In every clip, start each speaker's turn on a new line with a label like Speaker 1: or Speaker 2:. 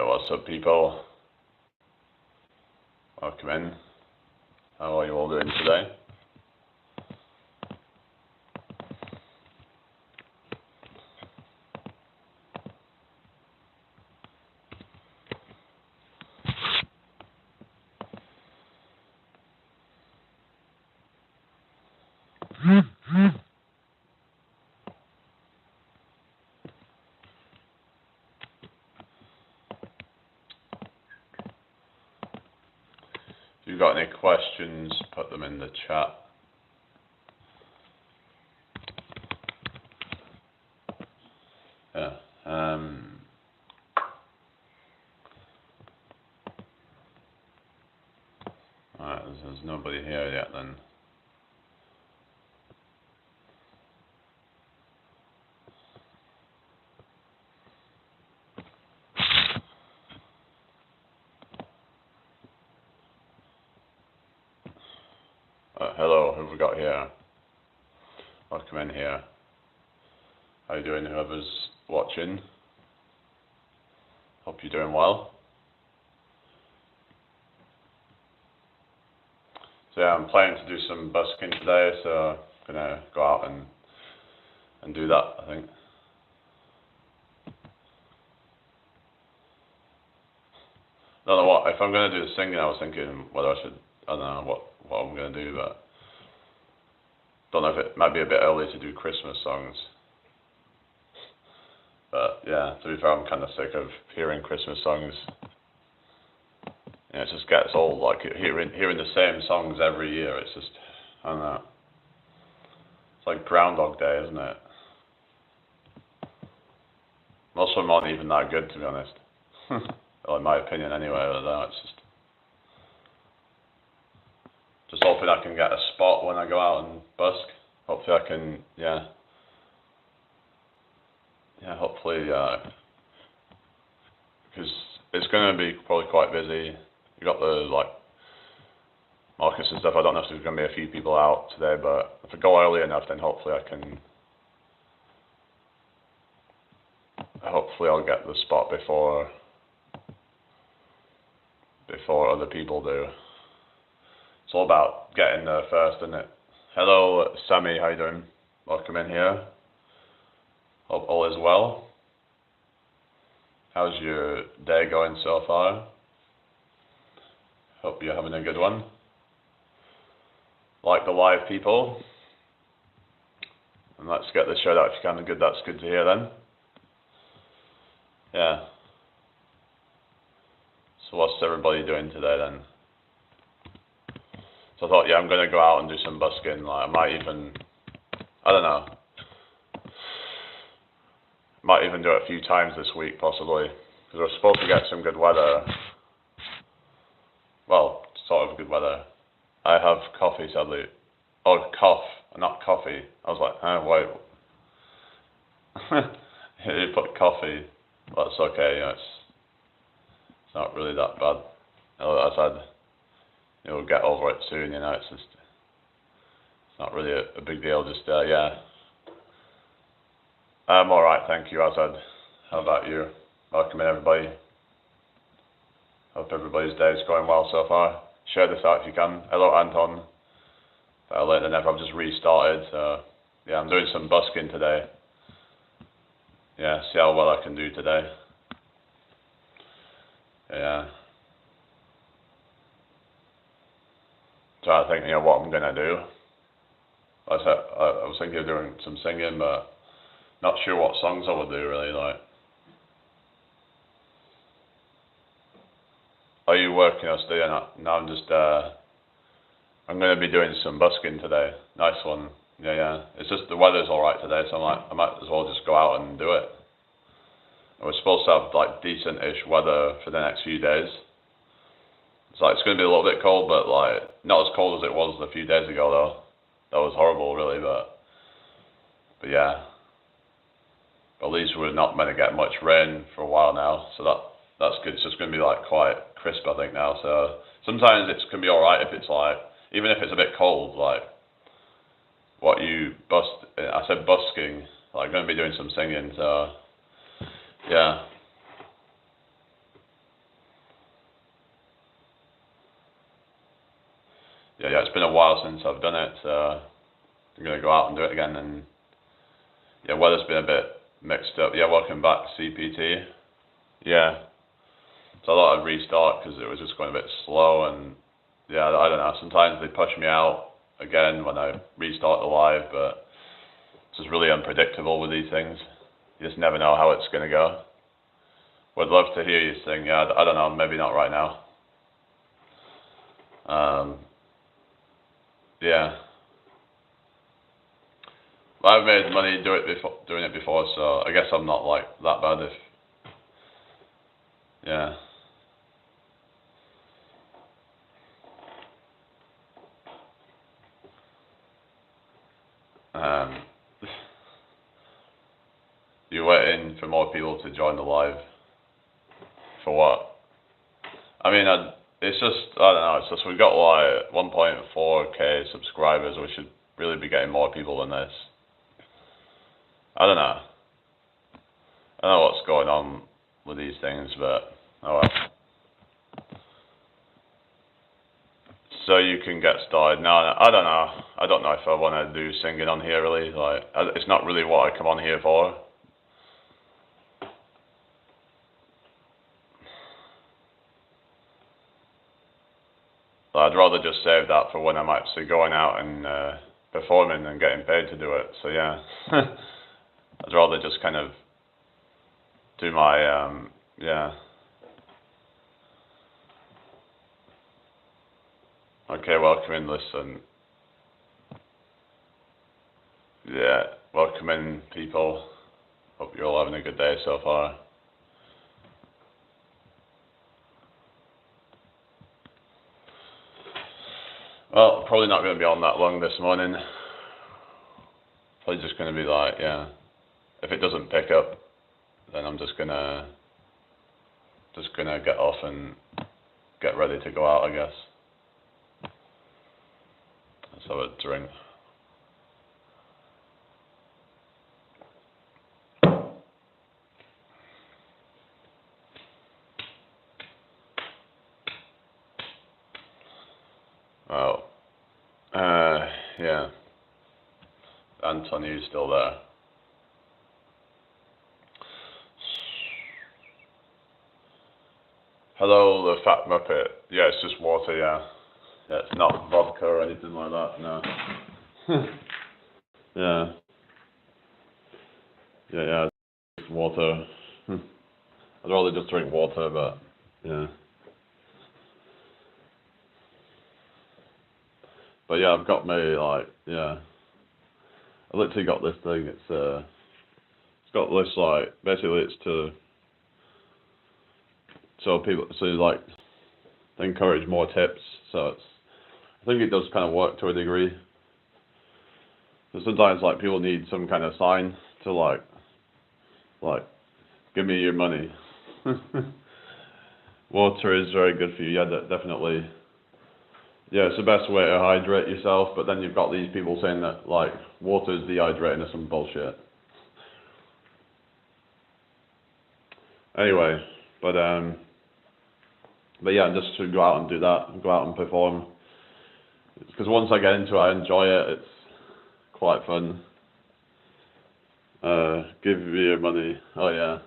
Speaker 1: Yo, what's up, people? Welcome in. How are you all doing today? If you've got any questions, put them in the chat. Yeah. Alright, there's nobody here yet then. Hello, who have we got here? Welcome in here. How you doing, whoever's watching? Hope you're doing well. So yeah, I'm planning to do some busking today, so I'm gonna go out and do that, I think. I don't know what, if I'm gonna do the singing, I was thinking whether I should, I don't know what I'm gonna do, but don't know if it might be a bit early to do Christmas songs. But yeah, to be fair, I'm kind of sick of hearing Christmas songs. Yeah, it just gets old, like hearing the same songs every year. It's just, I don't know. It's like Groundhog Day, isn't it? Most of them aren't even that good, to be honest. Well, in my opinion, anyway. I don't know. It's just hoping I can get a spot when I go out and busk. Hopefully I can, yeah, hopefully, because it's going to be probably quite busy. You got the markets and stuff. I don't know if there's going to be a few people out today, but if I go early enough, then hopefully I'll get the spot before other people do. It's all about getting there first, isn't it? Hello, Sammy. How you doing? Welcome in here. Hope all is well. How's your day going so far? Hope you're having a good one. Like the live people. And let's get the shout out if you can. Good, that's good to hear then. Yeah. So what's everybody doing today then? So I thought, yeah, I'm going to go out and do some busking. Like, I might even do it a few times this week, possibly. Because we're supposed to get some good weather. Well, sort of good weather. I have coffee, sadly. Oh, cough, not coffee. I was like, wait. You put coffee. That's okay, it's not really that bad. I said, you'll get over it soon, it's just, it's not really a big deal, just, yeah. I'm alright, thank you, Azad. How about you? Welcome in, everybody. Hope everybody's day is going well so far. Share this out if you can. Hello, Anton. Better late than ever, I've just restarted, so, yeah, I'm doing some busking today. Yeah, see how well I can do today. Yeah. So I think, what I'm going to do. I was thinking of doing some singing, but not sure what songs I would do, really, like. Are you working or studying? No, I'm just, I'm going to be doing some busking today. Nice one. Yeah. It's just the weather's alright today, so I might as well just go out and do it. We're supposed to have, decent-ish weather for the next few days. It's going to be a little bit cold, but, not as cold as it was a few days ago, though. That was horrible, really, but yeah. But at least we're not meant to get much rain for a while now, so that's good. It's just going to be, quite crisp, I think, now. So sometimes it can be alright if it's, even if it's a bit cold, I said busking, going to be doing some singing, so, yeah. yeah, it's been a while since I've done it, so I'm gonna go out and do it again. And yeah, weather's been a bit mixed up. Yeah, welcome back, CPT. Yeah, so I thought I'd restart because it was just going a bit slow, and yeah, I don't know. Sometimes they push me out again when I restart the live, but it's just really unpredictable with these things. You just never know how it's gonna go. Would love to hear you sing. Yeah, I don't know. Maybe not right now. Yeah. I've made money doing it before, so I guess I'm not like that bad. If yeah. Um, you're waiting for more people to join the live. For what? I mean, it's just, I don't know, it's just we've got like 1.4k subscribers. We should really be getting more people than this. I don't know. I don't know what's going on with these things, but oh well. So you can get started. No, I don't know. I don't know if I want to do singing on here really. Like, it's not really what I come on here for. I'd rather just save that for when I'm actually going out and performing and getting paid to do it. So yeah, I'd rather just kind of do my yeah. Okay, welcome in, listen. Yeah, welcome in, people. Hope you're all having a good day so far. Well, probably not going to be on that long this morning. Probably just going to be like, yeah, if it doesn't pick up, then I'm just gonna get off and get ready to go out, I guess. Let's have a drink. Well, yeah. Anthony's still there. Hello, the fat muppet. Yeah, it's just water, yeah. Yeah, it's not vodka or anything like that, no. Yeah. Yeah, just water. I'd rather just drink water, but yeah. But yeah, I've got me like, yeah. I literally got this thing. It's got this like, basically it's to people, so like encourage more tips. So it's, I think it does kind of work to a degree. So sometimes like people need some kind of sign to like give me your money. Water is very good for you. Yeah, definitely. Yeah, it's the best way to hydrate yourself. But then you've got these people saying that like water is dehydrating or some bullshit. Anyway, but yeah, just to go out and do that, go out and perform. Because once I get into it, I enjoy it. It's quite fun. Give me your money. Oh yeah.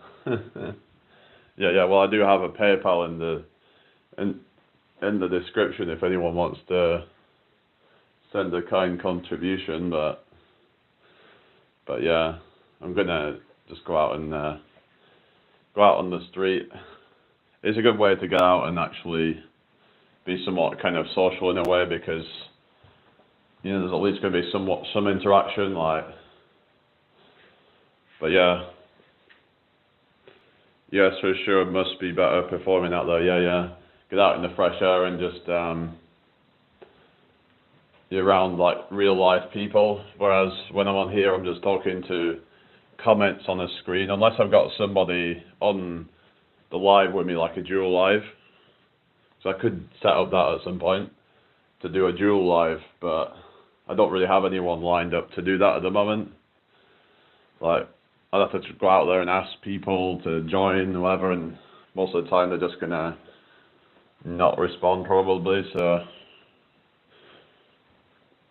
Speaker 1: Yeah. Well, I do have a PayPal in the description if anyone wants to send a kind contribution. But yeah, I'm gonna just go out on the street. It's a good way to get out and actually be somewhat kind of social in a way, because you know there's at least going to be some interaction, like. But yeah, yes, for sure, must be better performing out there. Yeah, get out in the fresh air and just you're around like real life people. Whereas when I'm on here, I'm just talking to comments on a screen, unless I've got somebody on the live with me, like a dual live. So I could set up that at some point to do a dual live, but I don't really have anyone lined up to do that at the moment. Like, I'd have to go out there and ask people to join, whatever, and most of the time they're just gonna not respond probably. So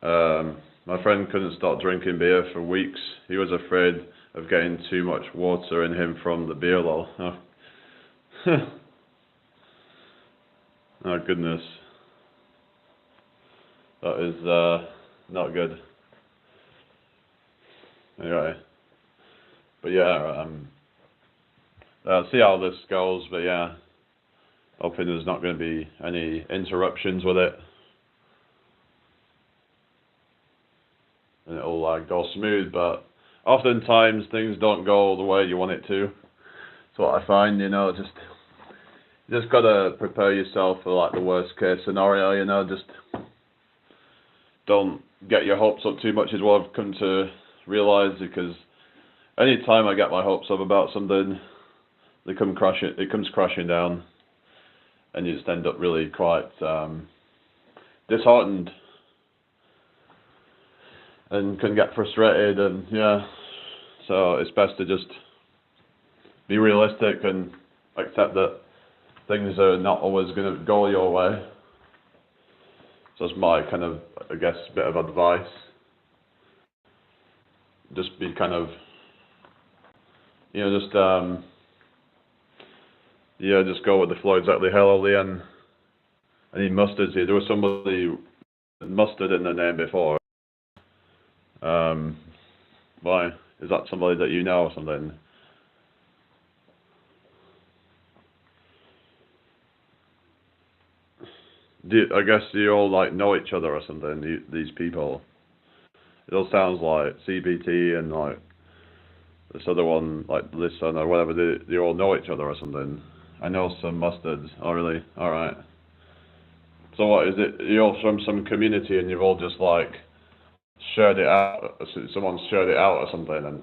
Speaker 1: My friend couldn't stop drinking beer for weeks. He was afraid of getting too much water in him from the beer lol. Oh, oh goodness. That is not good. Anyway. But yeah, I'll see how this goes, but yeah. Hoping there's not going to be any interruptions with it. And it'll go smooth, but oftentimes things don't go the way you want it to. That's what I find, you just gotta prepare yourself for like the worst case scenario, just don't get your hopes up too much is what I've come to realise, because any time I get my hopes up about something, it comes crashing down, and you just end up really quite disheartened. And can get frustrated, and yeah, so it's best to just be realistic and accept that things are not always going to go your way. So that's my kind of, I guess, bit of advice. Just be kind of, just go with the flow. Exactly. Hello, Leanne. I need mustards here. There was somebody with mustard in their name before. Why? Is that somebody that you know or something? I guess you all know each other or something, these people. It all sounds like CBT and this other one, this one or whatever, they all know each other or something. I know some mustards. Oh really? Alright. So what is it? You're all from some community and you've all just shared it out, someone shared it out or something and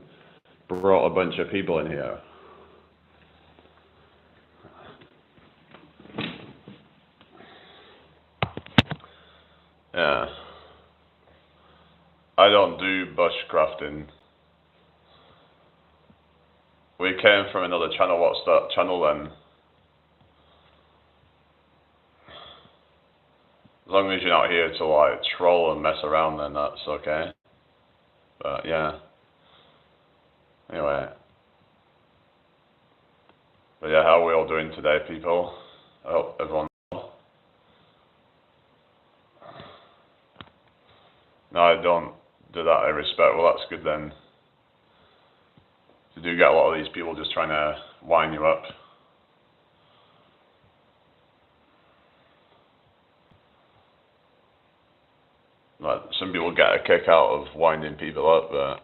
Speaker 1: brought a bunch of people in here. Yeah. I don't do bushcrafting. We came from another channel. What's that channel then? As long as you're not here to troll and mess around, then that's okay. But yeah. Anyway. But yeah, how are we all doing today, people? I hope everyone. No, I don't do that. I respect. Well, that's good then. You do get a lot of these people just trying to wind you up. Some people get a kick out of winding people up, but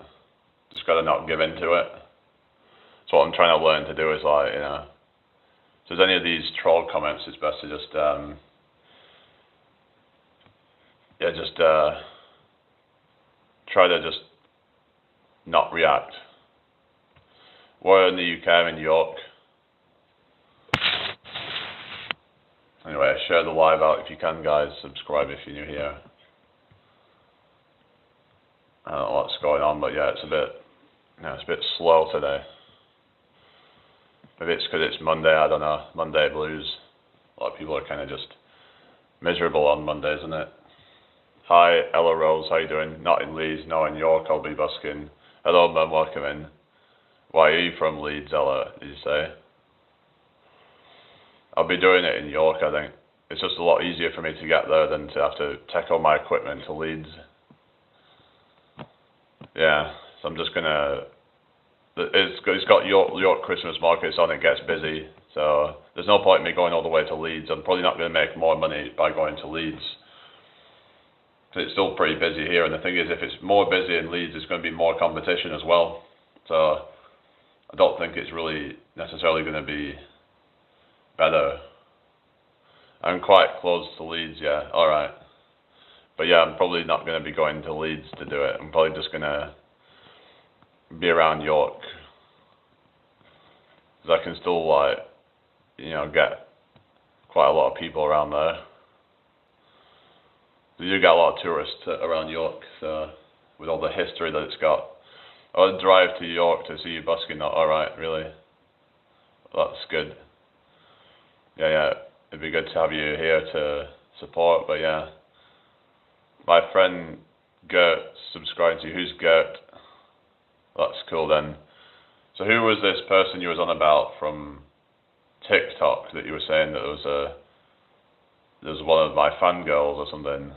Speaker 1: just gotta not give in to it. That's what I'm trying to learn to do. Is if there's any of these troll comments, it's best to just try to just not react. We're in the UK, I'm in York. Anyway, share the live out if you can, guys. Subscribe if you're new here. I don't know what's going on, but yeah, it's a bit slow today. Maybe it's because it's Monday, I don't know. Monday blues. A lot of people are kind of just miserable on Mondays, isn't it? Hi, Ella Rose, how you doing? Not in Leeds, no, in York, I'll be busking. Hello, man, welcome in. Why are you from Leeds, Ella, did you say? I'll be doing it in York, I think. It's just a lot easier for me to get there than to have to take all my equipment to Leeds. Yeah, so I'm just gonna. It's got York Christmas markets on. It gets busy, so there's no point in me going all the way to Leeds. I'm probably not going to make more money by going to Leeds. Cause it's still pretty busy here, and the thing is, if it's more busy in Leeds, there's going to be more competition as well. So I don't think it's really necessarily going to be better. I'm quite close to Leeds, yeah. All right. But yeah, I'm probably not going to be going to Leeds to do it. I'm probably just going to be around York. Because I can still, get quite a lot of people around there. You do get a lot of tourists around York, so with all the history that it's got. I would drive to York to see you busking. All right, really? That's good. Yeah, it'd be good to have you here to support, but yeah. My friend Gert subscribing to you. Who's Gert? That's cool then. So who was this person you was on about from TikTok that you were saying that there was one of my fangirls or something?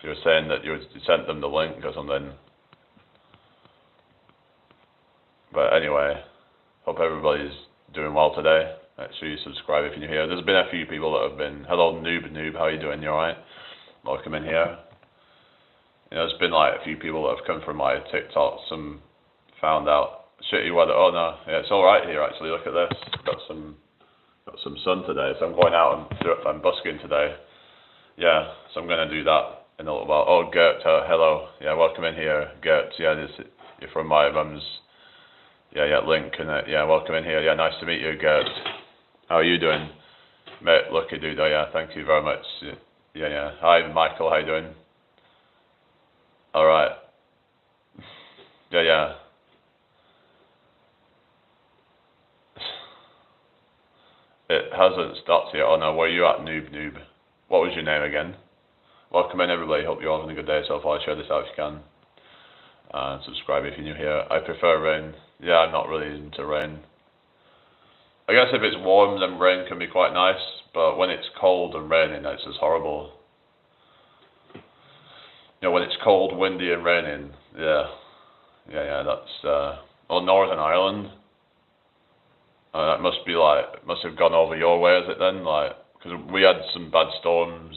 Speaker 1: You were saying that you sent them the link or something. But anyway, hope everybody's doing well today. Make sure you subscribe if you're new here. There's been a few people that have been, hello noob, how are you doing? You alright? Welcome in here. You know, there's been like a few people that have come from my TikTok, some found out shitty weather. Oh no, yeah, it's alright here actually, look at this. Got some sun today, so I'm going out and I'm busking today. Yeah, so I'm going to do that in a little while. Oh, Gert, hello. Yeah, welcome in here, Gert. Yeah, you're from my mum's. Yeah, link, and yeah, welcome in here. Yeah, nice to meet you, Gert. How are you doing? Mate, lucky dude. Oh yeah, thank you very much. Yeah. Hi, Michael, how you doing? Alright. Yeah. It hasn't stopped yet. Oh no, where are you at, noob? What was your name again? Welcome in everybody, hope you're all having a good day so far. Share this out if you can. And subscribe if you're new here. I prefer rain. Yeah, I'm not really into rain. I guess if it's warm then rain can be quite nice, but when it's cold and raining it's just horrible. You know, when it's cold, windy and raining, yeah, that's, Northern Ireland. That must have gone over your way, is it then? Like, because we had some bad storms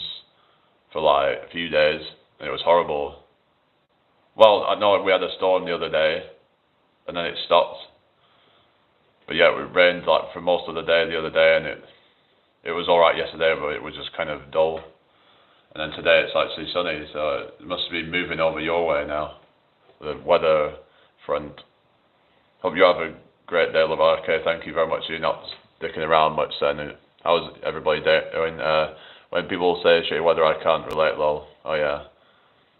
Speaker 1: for like a few days, and it was horrible. Well, I know we had a storm the other day, and then it stopped. But yeah, it rained like for most of the day the other day, and it was alright yesterday, but it was just kind of dull. And then today it's actually sunny, so it must be moving over your way now, the weather front. Hope you have a great day, Lavar. Okay, thank you very much. You're not sticking around much then. How's everybody doing? When people say shitty weather, I can't relate, lol. Oh yeah.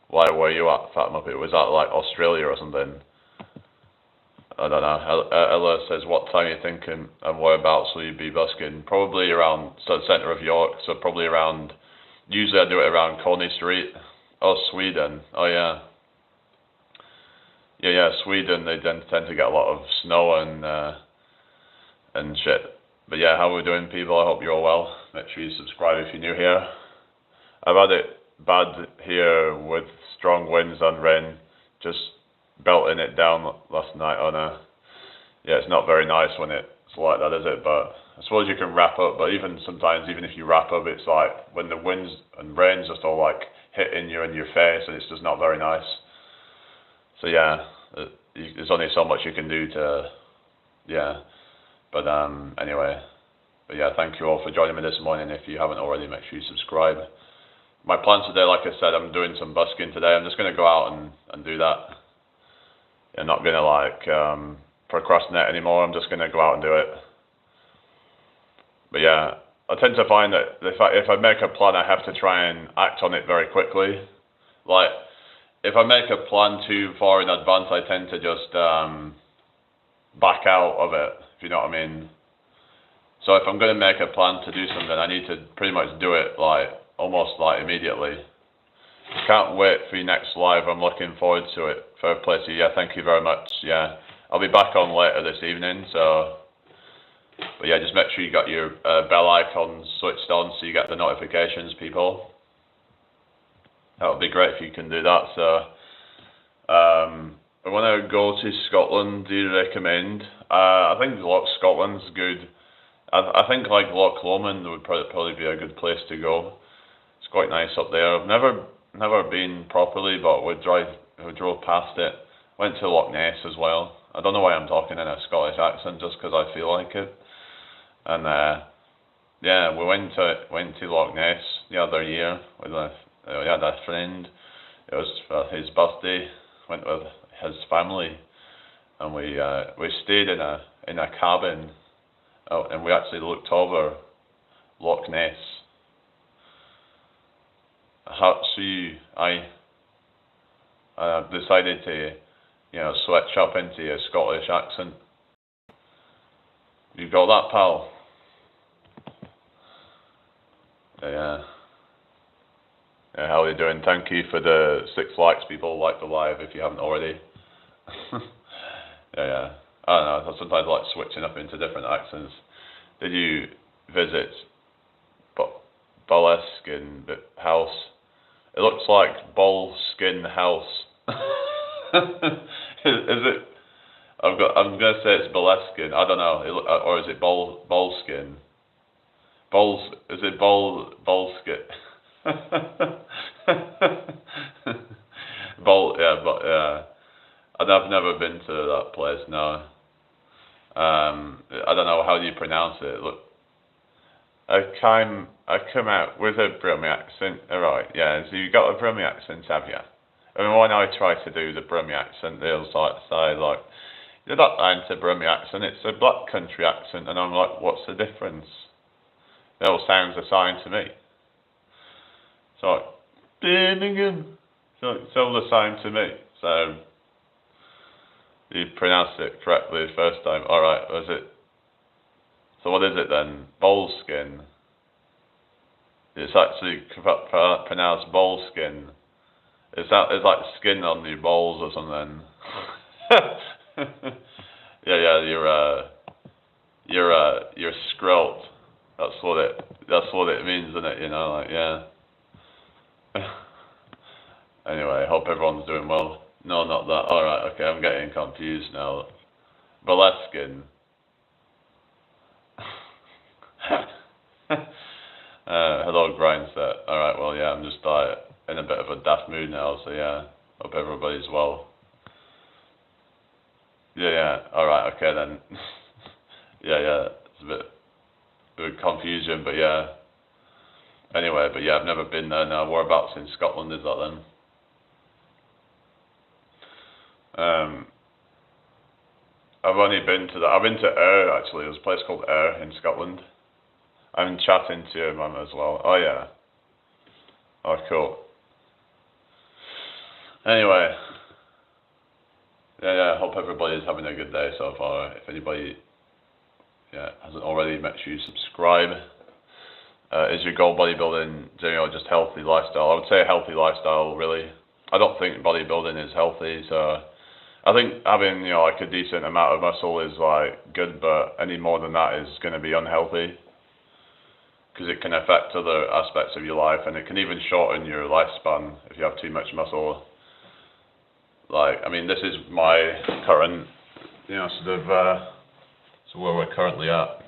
Speaker 1: Why were you at, Fat Muppet? Was that like Australia or something? I don't know. Ella says, what time are you thinking and whereabouts will you be busking? Probably around the centre of York, so probably around, usually I do it around Coney Street. Oh, Sweden. Oh yeah. Yeah, Sweden, they tend to get a lot of snow and shit. But yeah, how are we doing, people? I hope you're all well. Make sure you subscribe if you're new here. I've had it bad here with strong winds and rain, just belting it down last night on a... Yeah, it's not very nice when it's like that, is it? But I suppose you can wrap up, but even sometimes, even if you wrap up, it's like when the winds and rain's just all like hitting you in your face, and it's just not very nice. So yeah, there's only so much you can do to, yeah. But anyway, but yeah, thank you all for joining me this morning. If you haven't already, make sure you subscribe. My plans today, like I said, I'm doing some busking today. I'm just going to go out and do that. I'm not going to like procrastinate anymore. I'm just going to go out and do it. But yeah, I tend to find that if I make a plan, I have to try and act on it very quickly. Like, if I make a plan too far in advance, I tend to just back out of it, if you know what I mean. So if I'm going to make a plan to do something, I need to pretty much do it like almost like immediately. Can't wait for your next live. I'm looking forward to it. Fair play to you. Yeah, thank you very much. Yeah, I'll be back on later this evening. So, but yeah, just make sure you got your bell icons switched on so you get the notifications, people. That would be great if you can do that. So, I want to go to Scotland. Do you recommend? I think Loch Scotland's good. I think like Loch Lomond would probably be a good place to go. It's quite nice up there. I've never been properly, but we drove past it. Went to Loch Ness as well. I don't know why I'm talking in a Scottish accent, just because I feel like it. And yeah, we went to Loch Ness the other year with we had a friend. It was his birthday. Went with his family, and we stayed in a cabin, and we actually looked over Loch Ness. I decided to, switch up into a Scottish accent. You got that, pal? Yeah, how are you doing? Thank you for the 6 likes, people. Like the live if you haven't already. Yeah. I don't know. I sometimes like switching up into different accents. Did you visit Boleskin House? It looks like Boleskin House. Is it? I'm gonna say it's Boleskin. I don't know. Or is it Bolskin? Is it Bolskit? Yeah. I've never been to that place. No. I don't know, how do you pronounce it? Look, I come out with a Brummie accent. Alright, yeah. So you got a Brummie accent, have you? I mean, when I try to do the Brummie accent, they'll say like, "You're not into Brummie accent. It's a black country accent," and I'm like, "What's the difference?" It all sounds the same to me. So like, Birmingham. So it's all the same to me. So you pronounced it correctly the first time. Alright, was it? So what is it then? Boleskin. It's actually pronounced boleskin. It's like skin on your balls or something. Yeah, you're scrolt. That's what it means, isn't it? You know, like, yeah. Anyway, hope everyone's doing well. No, not that. Alright, okay, I'm getting confused now. Boleskin. Hello, Grindset. Alright, well, yeah, I'm just in a bit of a daft mood now, so yeah, hope everybody's well. Yeah, alright, okay then. Yeah, it's a bit confusion, but yeah. Anyway, but yeah, I've never been there now. Whereabouts in Scotland is that then? I've been to Ayr actually. There's a place called Ayr in Scotland. I'm chatting to your mum as well. Oh yeah. Oh cool. Anyway. Yeah, hope everybody's having a good day so far. If anybody hasn't already, make sure you subscribe. Is your goal bodybuilding, or just healthy lifestyle? I would say a healthy lifestyle, really. I don't think bodybuilding is healthy, so I think having, like a decent amount of muscle is like good, but any more than that is going to be unhealthy because it can affect other aspects of your life, and it can even shorten your lifespan if you have too much muscle. Like, I mean, this is my current, sort of, so where we're currently at.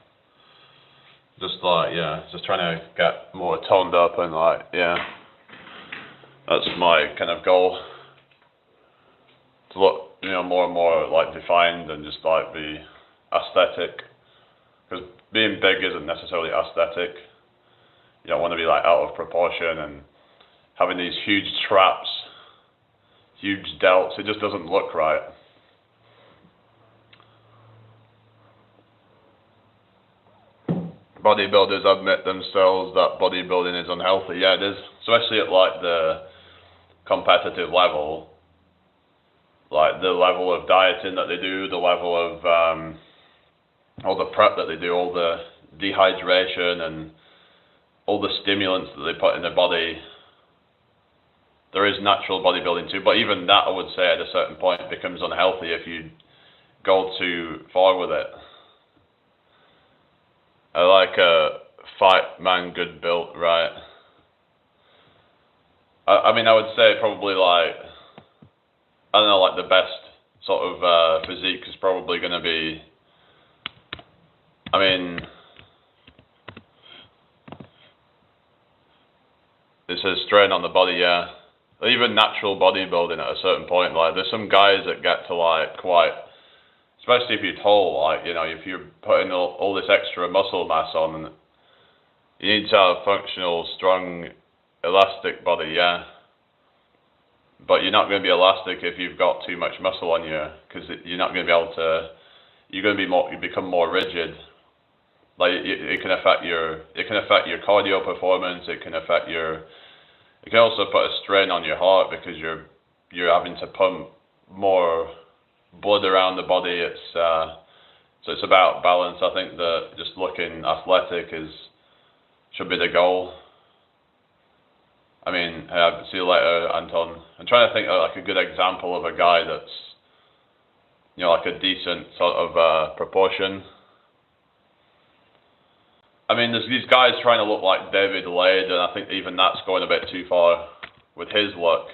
Speaker 1: Just trying to get more toned up and that's my kind of goal. To look, more and more like defined and just like be aesthetic. Because being big isn't necessarily aesthetic. You don't want to be like out of proportion and having these huge traps, huge delts. It just doesn't look right. Bodybuilders admit themselves that bodybuilding is unhealthy. Yeah, it is, especially at like the competitive level, like the level of dieting that they do, the level of all the prep that they do, all the dehydration and all the stimulants that they put in their body. There is natural bodybuilding too, but even that, I would say, at a certain point becomes unhealthy if you go too far with it. I like a fight man good built, right? I mean, I would say probably like, I don't know, like the best sort of physique is probably going to be, I mean, it's a strain on the body, yeah. Even natural bodybuilding at a certain point, like there's some guys that get to like quite, especially if you're tall, like, if you're putting all this extra muscle mass on, you need to have a functional, strong, elastic body, yeah. But you're not going to be elastic if you've got too much muscle on you, because you're not going to be able to, you're going to be you become more rigid. Like it can affect your cardio performance, it can also put a strain on your heart because you're having to pump more blood around the body. So it's about balance. I think that just looking athletic should be the goal. I mean, see you later, Anton. I'm trying to think of like a good example of a guy that's, you know, like a decent sort of proportion. I mean, there's these guys trying to look like David Lade, and I think even that's going a bit too far with his look.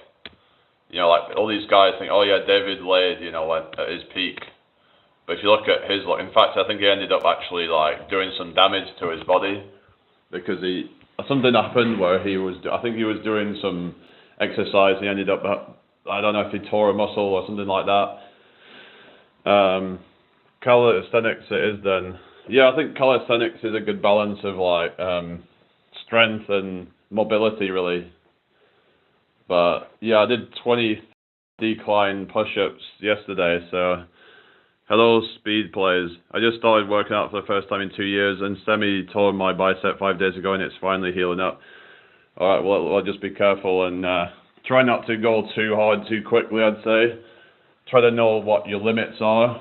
Speaker 1: You know, like all these guys think, oh yeah, David Lade, you know, at his peak. But if you look at his look, in fact, I think he ended up actually like doing some damage to his body because something happened where I think he was doing some exercise. He ended up, I don't know if he tore a muscle or something like that. Calisthenics it is then. Yeah, I think calisthenics is a good balance of like strength and mobility really. But yeah, I did 20 decline push-ups yesterday, so hello speed players. I just started working out for the first time in 2 years, and Semi tore my bicep 5 days ago and it's finally healing up. Alright, well, I'll just be careful and try not to go too hard too quickly, I'd say. Try to know what your limits are.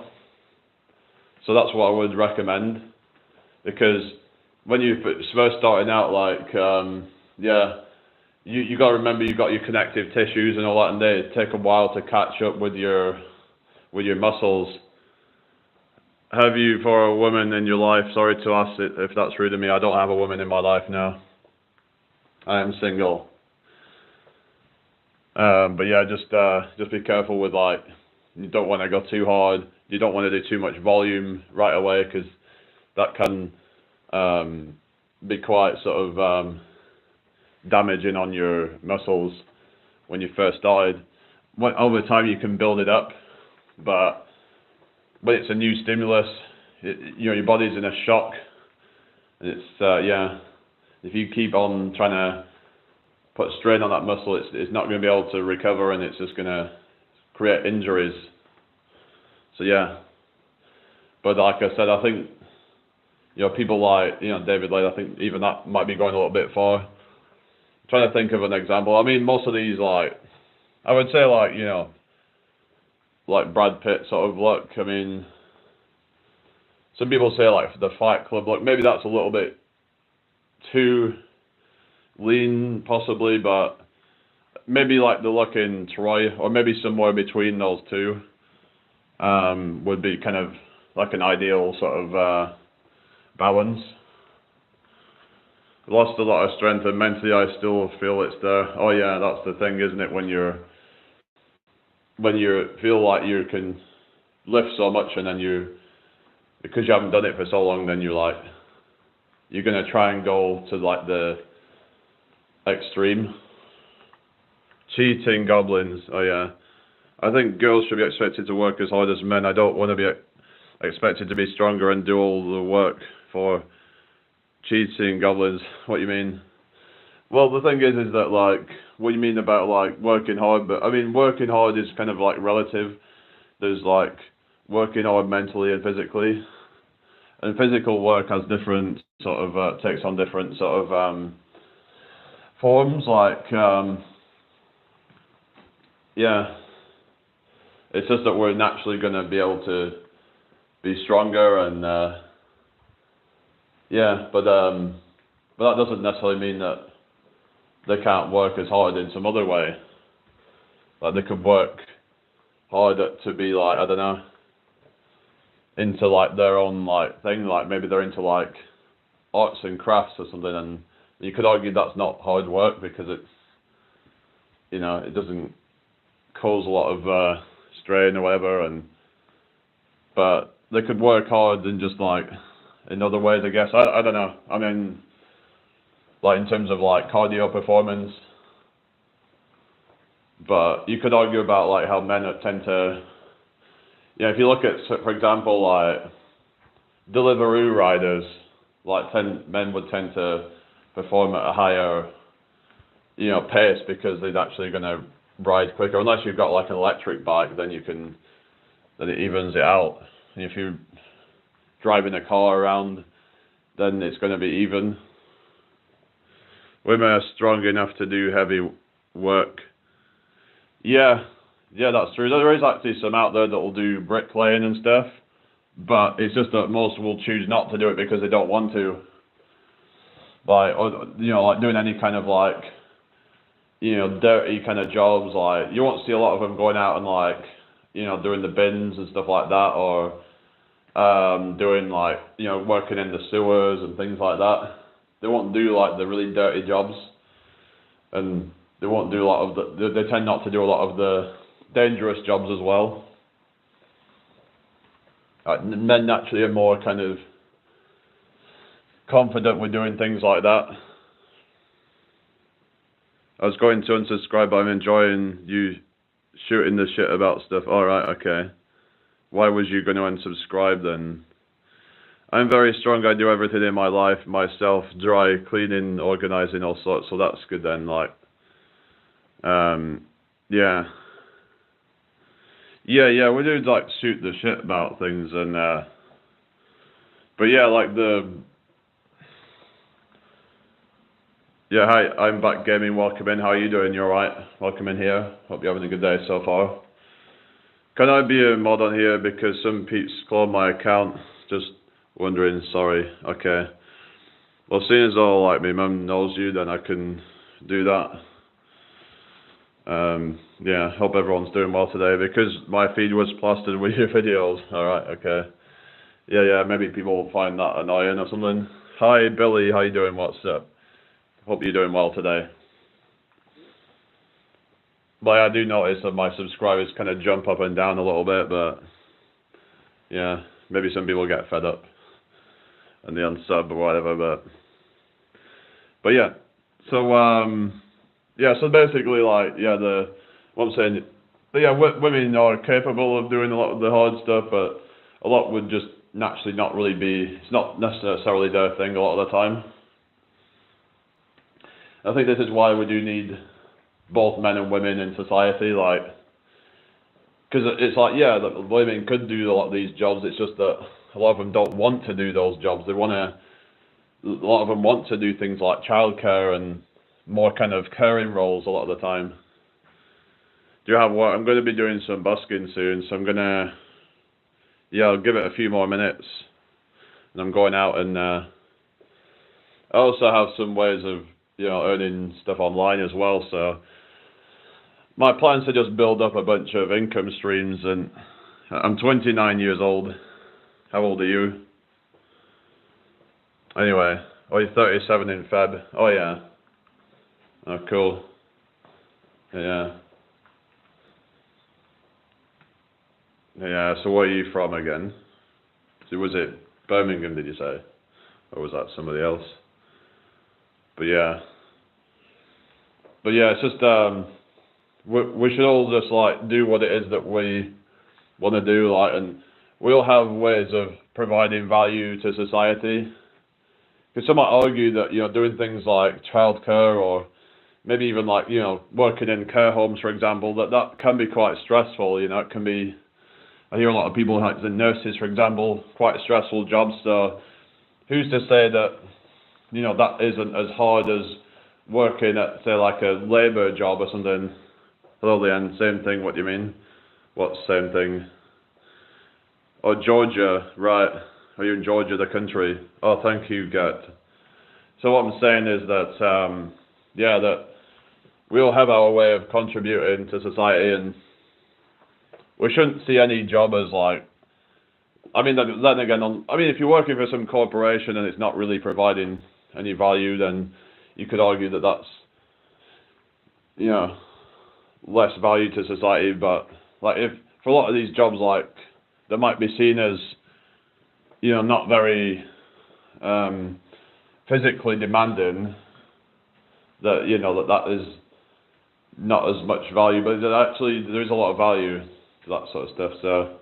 Speaker 1: So that's what I would recommend, because when you're first starting out, like, you got to remember you've got your connective tissues and all that, and they take a while to catch up with your muscles. Have you, for a woman in your life? Sorry to ask it if that's rude of me. I don't have a woman in my life now. I am single. But yeah, just be careful with like, you don't want to go too hard. You don't want to do too much volume right away, because that can be quite sort of damaging on your muscles when you first started. Over time you can build it up, but when it's a new stimulus, you know, your body's in a shock. And it's if you keep on trying to put strain on that muscle, it's not going to be able to recover, and it's just going to create injuries. So yeah, but like I said, I think, you know, people like, you know, David Lade, I think even that might be going a little bit far. I'm trying to think of an example. I mean, most of these, like, I would say, like, you know, like Brad Pitt sort of look. I mean, some people say like the Fight Club look. Maybe that's a little bit too lean, possibly, but maybe like the look in Troy, or maybe somewhere between those two, would be kind of like an ideal sort of balance. Lost a lot of strength, and mentally I still feel it's there. Oh yeah, that's the thing, isn't it? When you feel like you can lift so much, and then because you haven't done it for so long, then you're gonna try and go to like the extreme. Cheating goblins. Oh yeah. I think girls should be expected to work as hard as men. I don't want to be expected to be stronger and do all the work for cheating goblins. What you mean? Well, the thing is that, like, what you mean about like working hard? But I mean, working hard is kind of like relative. There's like working hard mentally and physically, and physical work has different sort of takes on different sort of forms. Like, yeah, it's just that we're naturally going to be able to be stronger, and yeah, but that doesn't necessarily mean that they can't work as hard in some other way. Like, they could work hard to be like, I don't know, into like their own like thing, like maybe they're into like arts and crafts or something, and you could argue that's not hard work because it's, you know, it doesn't cause a lot of strain or whatever, but they could work hard in just like in other ways, I guess. I don't know. I mean, like in terms of like cardio performance, but you could argue about like how men tend to, you know, if you look at, for example, like Deliveroo riders, like men would tend to perform at a higher, you know, pace because they're actually going to ride quicker. Unless you've got like an electric bike, then it evens it out. And if you're driving a car around, then it's going to be even. Women are strong enough to do heavy work. Yeah, that's true. There is actually some out there that will do bricklaying and stuff, but it's just that most will choose not to do it because they don't want to. Like, or, you know, like doing any kind of like dirty kind of jobs. Like, you won't see a lot of them going out and like, doing the bins and stuff like that, or doing like, working in the sewers and things like that. They won't do like the really dirty jobs, and they won't do a lot of they tend not to do a lot of the dangerous jobs as well. Men naturally are more kind of confident with doing things like that. I was going to unsubscribe, but I'm enjoying you shooting the shit about stuff. Alright, okay. Why was you going to unsubscribe then? I'm very strong, I do everything in my life myself, dry, cleaning, organising, all sorts, so that's good then, like, yeah. Yeah, we do, like, shoot the shit about things, and, but yeah, like, yeah, hi, I'm back gaming, welcome in, how are you doing, you alright? Welcome in here, hope you're having a good day so far. Can I be a mod on here, because some peeps cloned my account, just wondering, sorry, okay. Well, seeing as though, like, my mum knows you, then I can do that. Yeah, hope everyone's doing well today, because my feed was plastered with your videos. Alright, okay. Yeah, maybe people will find that annoying or something. Hi, Billy, how you doing, what's up? Hope you're doing well today. But I do notice that my subscribers kind of jump up and down a little bit, but yeah, maybe some people get fed up and they unsub or whatever, but yeah. So yeah, so basically, like, yeah, what I'm saying, but yeah, women are capable of doing a lot of the hard stuff, but a lot would just naturally not really be, it's not necessarily their thing a lot of the time. I think this is why we do need both men and women in society, like, because it's like, yeah, the women could do a lot of these jobs, it's just that a lot of them don't want to do those jobs. A lot of them want to do things like childcare and more kind of caring roles a lot of the time. Do you have work? I'm going to be doing some busking soon, so I'm going to, yeah, I'll give it a few more minutes, and I'm going out, and I also have some ways of, earning stuff online as well, so my plan is to just build up a bunch of income streams, and I'm 29 years old. How old are you? Anyway, oh, you're 37 in Feb. Oh, yeah. Oh, cool. Yeah. Yeah, so where are you from again? So was it Birmingham, did you say? Or was that somebody else? But yeah, it's just, we should all just, like, do what it is that we want to do, like, and we all have ways of providing value to society. Because some might argue that, doing things like childcare, or maybe even, like, working in care homes, for example, that can be quite stressful, it can be, I hear a lot of people, like the nurses, for example, quite stressful jobs, so who's to say that, that isn't as hard as working at, say, like a labour job or something. Hello, Leanne, same thing, what do you mean? What's same thing? Oh, Georgia, right. Are you in Georgia, the country? Oh, thank you, Gert. So what I'm saying is that, yeah, that we all have our way of contributing to society, and we shouldn't see any job as, like, I mean, then again, if you're working for some corporation and it's not really providing any value, then you could argue that that's, less value to society. But, like, if for a lot of these jobs, like, they might be seen as, not very physically demanding, that, that is not as much value, but actually there is a lot of value to that sort of stuff. So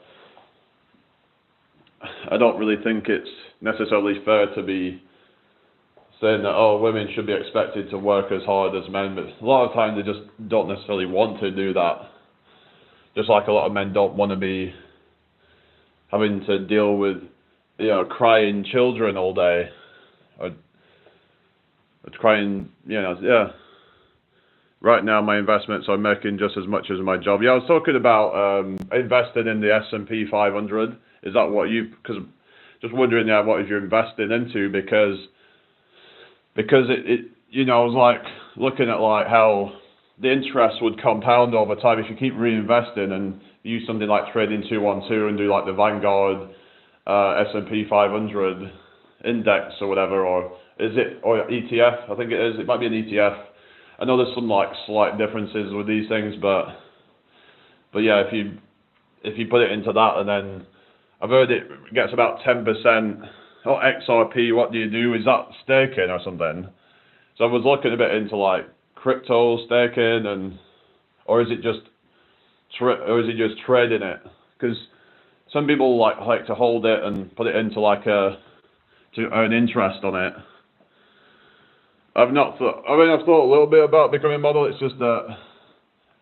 Speaker 1: I don't really think it's necessarily fair to be saying that, oh, women should be expected to work as hard as men, but a lot of times they just don't necessarily want to do that. Just like a lot of men don't want to be having to deal with, crying children all day, or crying, yeah. Right now, my investments are making just as much as my job. Yeah, I was talking about investing in the S&P 500. Is that what because just wondering, yeah, what is you investing into? Because it I was like looking at, like, how the interest would compound over time if you keep reinvesting and use something like Trading 212 and do like the Vanguard S&P 500 index or whatever, or is it, or ETF? I think it is. It might be an ETF. I know there's some like slight differences with these things, but yeah, if you put it into that, and then I've heard it gets about 10%. Oh, XRP, what do you do? Is that staking or something? So I was looking a bit into like crypto staking, and or is it just trading it? Because some people like to hold it and put it into like to earn interest on it. I've not thought. I mean, I've thought a little bit about becoming a model. It's just that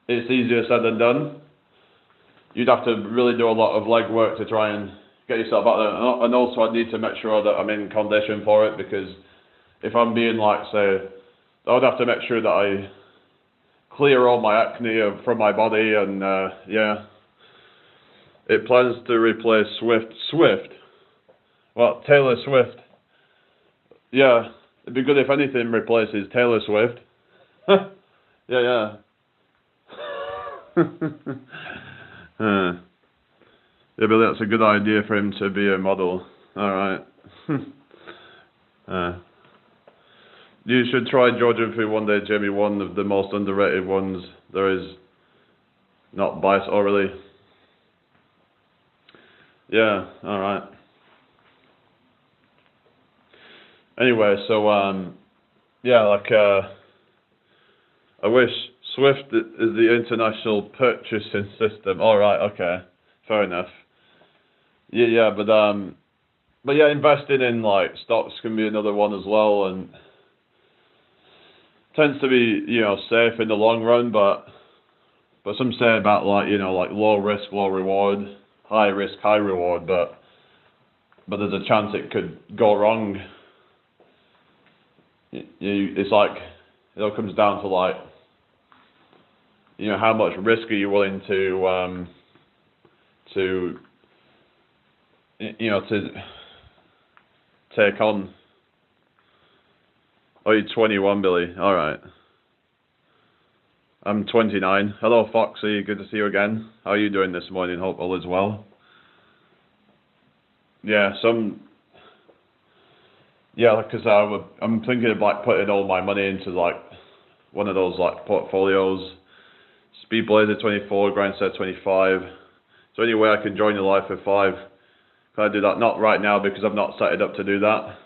Speaker 1: it's easier said than done. You'd have to really do a lot of legwork to try and get yourself out there, and also I need to make sure that I'm in condition for it, because if I'm being like, say, I would have to make sure that I clear all my acne from my body, and yeah. It plans to replace Swift. Well, Taylor Swift. Yeah, it'd be good if anything replaces Taylor Swift. Yeah. Yeah, but that's a good idea for him to be a model. Alright. You should try geography one day, Jamie. One of the most underrated ones there is. Not biased, or really. Yeah, alright. Anyway, so, yeah, like, I wish Swift is the international purchasing system. Alright, okay. Fair enough. Yeah, but yeah, investing in, like, stocks can be another one as well, and tends to be, you know, safe in the long run, but some say about, like, you know, like, low risk, low reward, high risk, high reward, but there's a chance it could go wrong. It's like, it all comes down to, like, you know, how much risk are you willing to you know, to take on. Oh, you're 21, Billy. All right. I'm 29. Hello, Foxy. Good to see you again. How are you doing this morning? Hope all is well. Yeah, because I'm thinking of like putting all my money into like one of those like portfolios. Speed Blazer 24, Grindset 25. So any way I can join the life for 5. Can I do that? Not right now because I've not set it up to do that.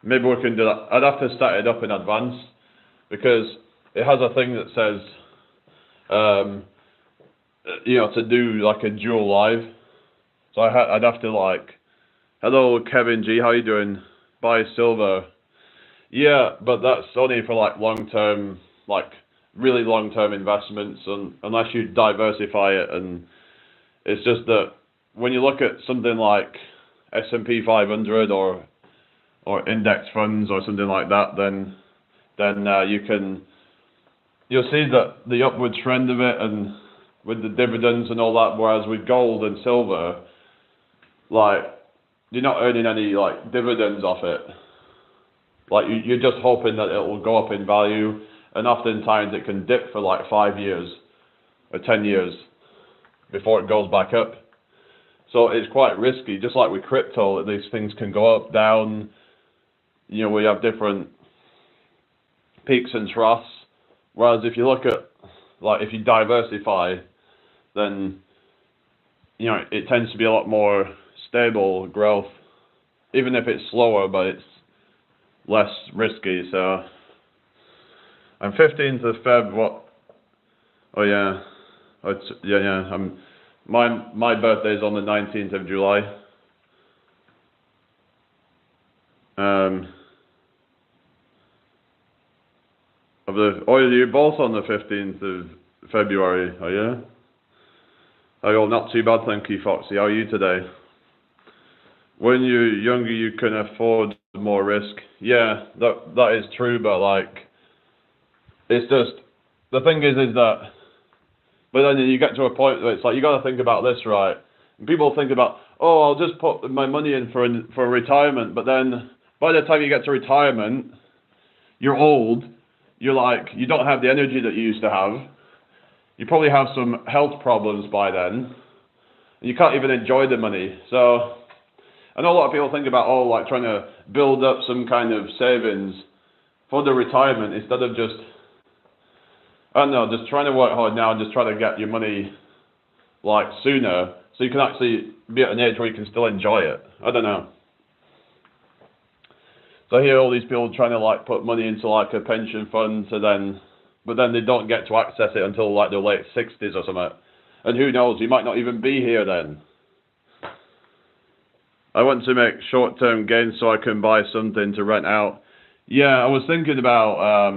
Speaker 1: Maybe we can do that. I'd have to set it up in advance because it has a thing that says, you know, to do like a dual live. So I'd have to like, hello Kevin G, how you doing? Buy silver. Yeah, but that's only for like long-term, like really long-term investments, and unless you diversify it. And it's just that when you look at something like S&P 500 or index funds or something like that, then you'll see that the upward trend of it, and with the dividends and all that. Whereas with gold and silver, like you're not earning any like dividends off it. Like you're just hoping that it will go up in value, and oftentimes it can dip for like 5 years or 10 years before it goes back up. So it's quite risky, just like with crypto, that these things can go up, down. You know, we have different peaks and troughs. Whereas if you look at, like, if you diversify, then, you know, it tends to be a lot more stable growth, even if it's slower, but it's less risky. So, I'm 15th of Feb. What? Oh yeah, yeah. My birthday's on the 19th of July. Oh, you're both on the 15th of February, are you? Oh, not too bad, thank you, Foxy. How are you today? When you're younger, you can afford more risk. Yeah, that is true, but like, it's just, the thing is that, but then you get to a point where it's like, you got to think about this, right? And people think about, oh, I'll just put my money in for retirement, but then by the time you get to retirement, you're old,
Speaker 2: you don't have the energy that you used to have. You probably have some health problems by then. And you can't even enjoy the money. So I know a lot of people think about, like trying to build up some kind of savings for the retirement instead of just, I don't know, just trying to work hard now and just try to get your money like sooner so you can actually be at an age where you can still enjoy it. I don't know. So I hear all these people trying to like put money into like a pension fund but then they don't get to access it until like their late 60s or something. And who knows, you might not even be here then. I want to make short-term gains so I can buy something to rent out. Yeah, I was thinking about,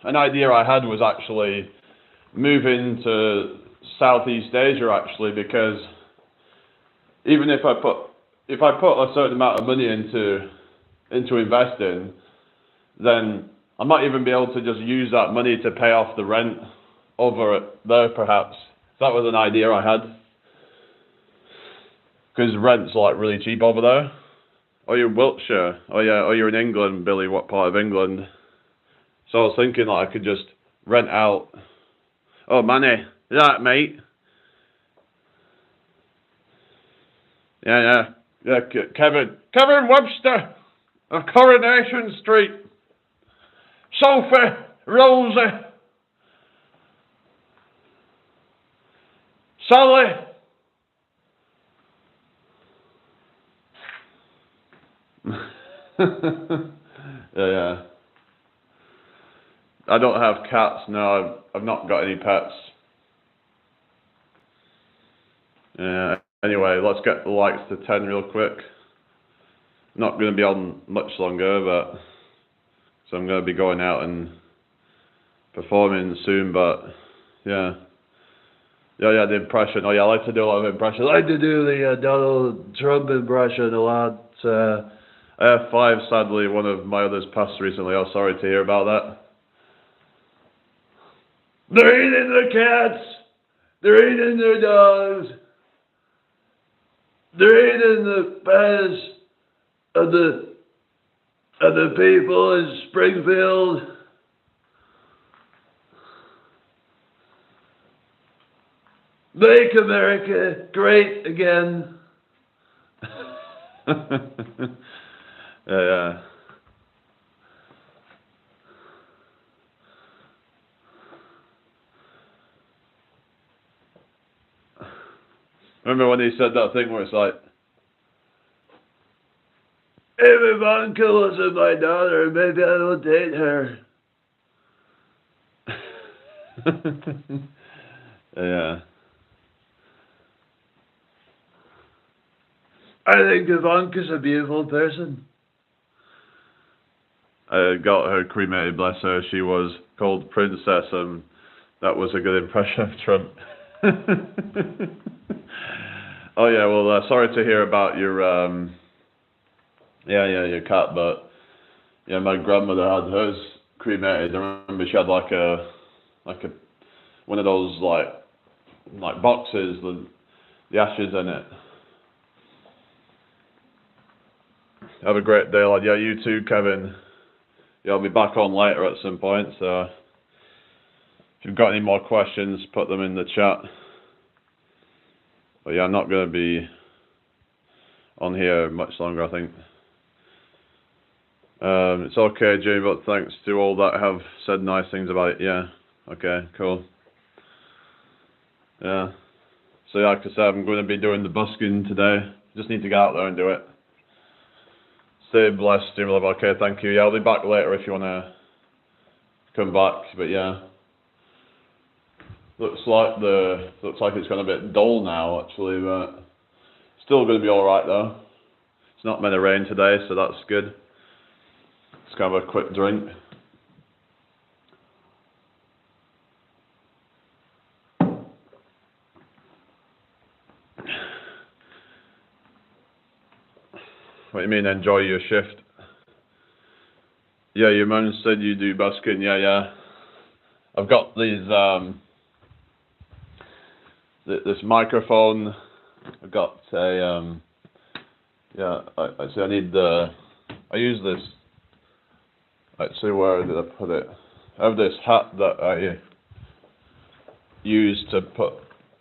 Speaker 2: an idea I had was actually moving to Southeast Asia actually, because even if I put a certain amount of money into investing, then I might even be able to just use that money to pay off the rent over there perhaps. That was an idea I had. Because rent's like really cheap over there. Oh, you're in Wiltshire. Oh yeah, oh you're in England, Billy. What part of England? So I was thinking like I could just rent out. Oh, Manny. Is that mate? Yeah. Kevin Webster of Coronation Street. Sophie, Rosie, Sally. Yeah. I don't have cats. No, I've not got any pets. Yeah. Anyway, let's get the likes to 10 real quick. Not going to be on much longer, but so I'm going to be going out and performing soon. But yeah, the impression. Oh yeah, I like to do a lot of impressions. I like to do the Donald Trump impression a lot. I have 5. Sadly, one of my others passed recently. I'm sorry to hear about that. They're eating the cats. They're eating their dogs. They're eating the pets of the people in Springfield. Make America great again. Yeah. Remember when he said that thing where it's like, if Ivanka wasn't my daughter, maybe I would date her. Yeah. I think Ivanka's a beautiful person. I got her cremated, bless her. She was called Princess, and that was a good impression of Trump. Oh yeah, well, sorry to hear about your your cat, but yeah, my grandmother had hers cremated. I remember she had like a one of those like boxes with the ashes in it. Have a great day, lad. Yeah, you too, Kevin. Yeah, I'll be back on later at some point, so if you've got any more questions, put them in the chat. But yeah, I'm not going to be on here much longer, I think. It's okay, Jimmy, but thanks to all that have said nice things about it. Yeah, okay, cool. Yeah. So yeah, like I said, I'm going to be doing the busking today. Just need to get out there and do it. Stay blessed, dear love. Okay, thank you. Yeah, I'll be back later if you want to come back. But yeah, looks like it's gone a bit dull now actually, but still going to be all right though. It's not meant to rain today, so that's good. Let's have a quick drink. What do you mean, enjoy your shift? Yeah, your mum said you do busking. Yeah. I've got these this microphone. I've got a I use this. Actually, where did I put it? have this hat that I use to put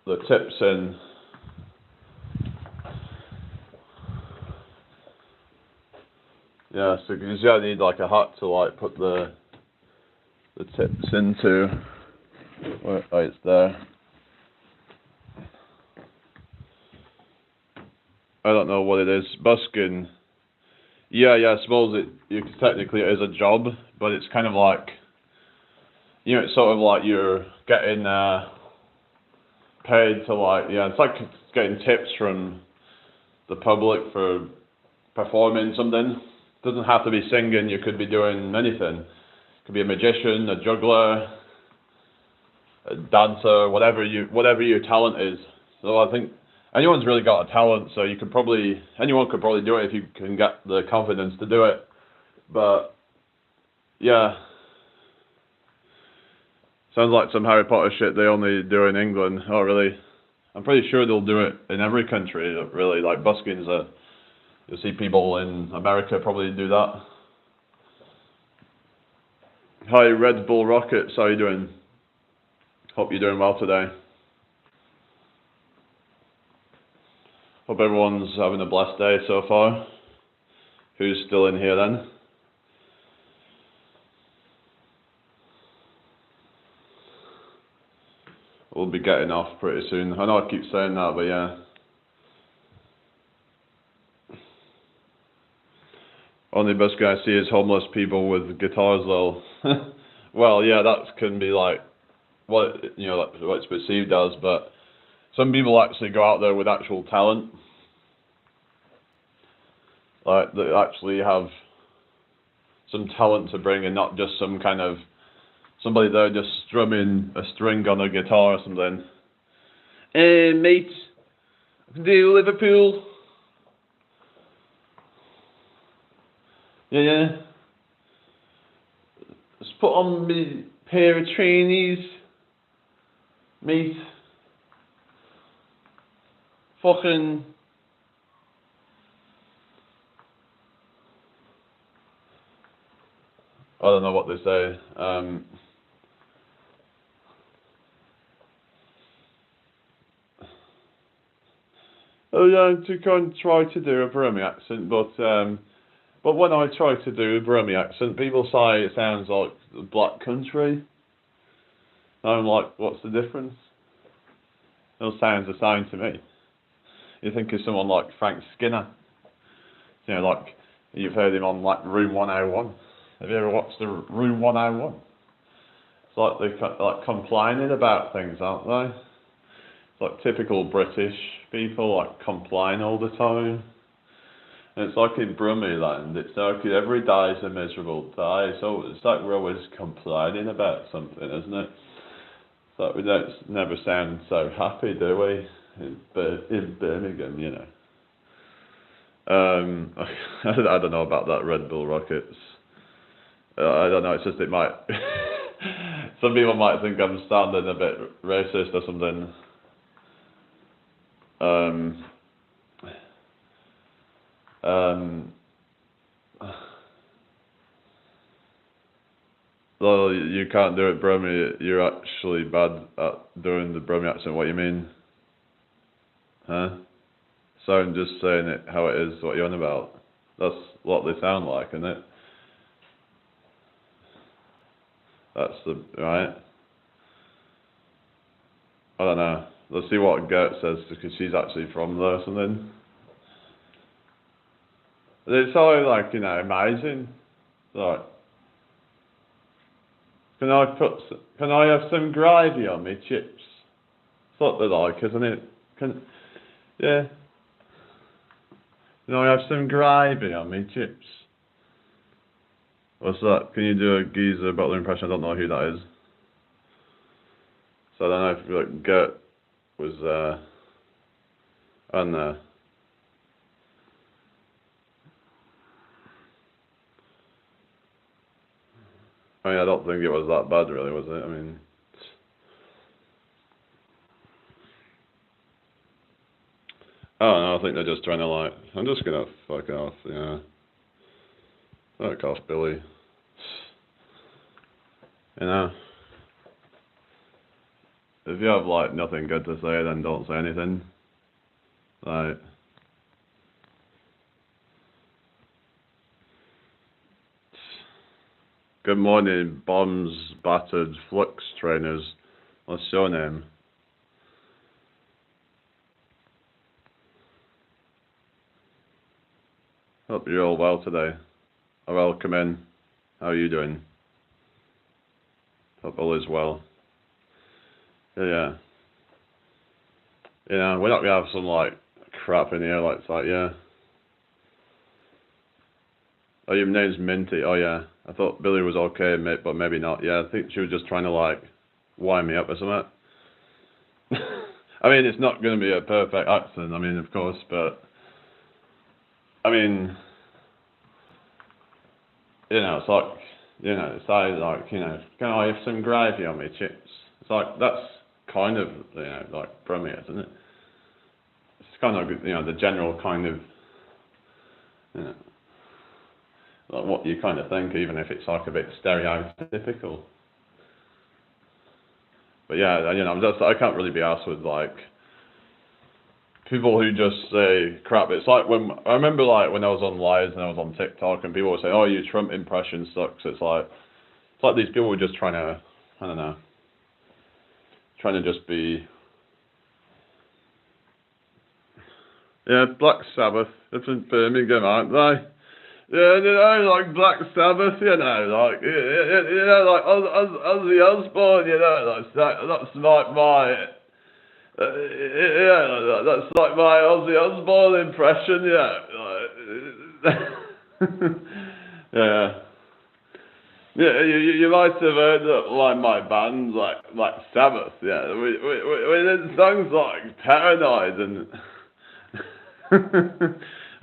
Speaker 2: the tips in. Yeah, so because you need like a hat to like put the tips into. Where, oh, it's there. I don't know what it is. Busking. Yeah, I suppose technically it is a job, but it's kind of like, you know, it's sort of like you're getting paid to like, yeah, it's like getting tips from the public for performing something. It doesn't have to be singing, you could be doing anything. You could be a magician, a juggler, a dancer, whatever your talent is. So I think anyone's really got a talent, so anyone could probably do it if you can get the confidence to do it. But yeah, sounds like some Harry Potter shit they only do in England. Oh really? I'm pretty sure they'll do it in every country. Really, like busking's you'll see people in America probably do that. Hi Red Bull Rockets, how you doing? Hope you're doing well today. Hope everyone's having a blessed day so far. Who's still in here then? We'll be getting off pretty soon. I know I keep saying that, but yeah. Only busking I see is homeless people with guitars though. Well, yeah, that can be like what it's perceived as, but some people actually go out there with actual talent. Like they actually have some talent to bring, and not just some kind of somebody there just strumming a string on a guitar or something. Hey mate, I can do Liverpool. Yeah. Let's put on me pair of trainees, mate. Fucking. I don't know what they say. Oh yeah, I can't try to do a Burmese accent, but when I try to do a Burmese accent, people say it sounds like the Black Country. I'm like, what's the difference? It all sounds the same to me. You think of someone like Frank Skinner, you know, like you've heard him on like Room 101. Have you ever watched the Room 101? It's like they're like complaining about things, aren't they? It's like typical British people, like complain all the time. And it's like in Brummie land, it's like every day is a miserable day. So it's like we're always complaining about something, isn't it? It's like we don't never sound so happy, do we? In Birmingham, you know. I don't know about that Red Bull Rockets. I don't know. It's just it might. Some people might think I'm sounding a bit racist or something. Well, you can't do it, Brummie. You're actually bad at doing the Brummie accent. What you mean? Huh? So I'm just saying it how it is. What you're on about? That's what they sound like, isn't it? That's the right. I don't know. Let's see what Gert says because she's actually from there or something. It's all like, you know, amazing. Like, can I have some gravy on me chips? That's what they like, isn't it? Yeah. Can I have some gravy on me chips? What's that? Can you do a geezer butler impression? I don't know who that is. So I don't know if like Gert was on there. I mean, I don't think it was that bad, really, was it? I mean, I don't know. I think they're just trying to like. I'm just gonna fuck off. Yeah. Fuck off, Billy. You know, if you have like nothing good to say, then don't say anything. Like, good morning, bombs, battered, flux trainers. What's your name? Hope you're all well today. Welcome in. How are you doing? Hope all is well. Yeah. You know, we're not gonna have some like crap in here like that, yeah. Oh, your name's Minty. Oh yeah. I thought Billy was okay, mate, but maybe not. Yeah, I think she was just trying to like wind me up or something. I mean, it's not going to be a perfect accent. I mean, of course, but I mean, you know, it's like, you know, it's like, you know, can I have some gravy on my chips? It's like that's kind of, you know, like Brummie, isn't it? It's kind of, you know, the general kind of, you know, like what you kind of think, even if it's like a bit stereotypical. But yeah, you know, I can't really be asked with like people who just say crap. It's like when I remember like when I was on lives and I was on TikTok and people would say, "Oh, your Trump impression sucks." It's like these people were just trying to, I don't know, trying to just be. Yeah, Black Sabbath. It's in Birmingham, aren't they? Yeah, you know, like Black Sabbath, you know, like you know, like Ozzy Osbourne, you know, that's like my yeah, that's like my Ozzy Osbourne impression, yeah. Yeah, yeah, you might have heard that like my band, like Sabbath, yeah. We did songs like Paranoid and.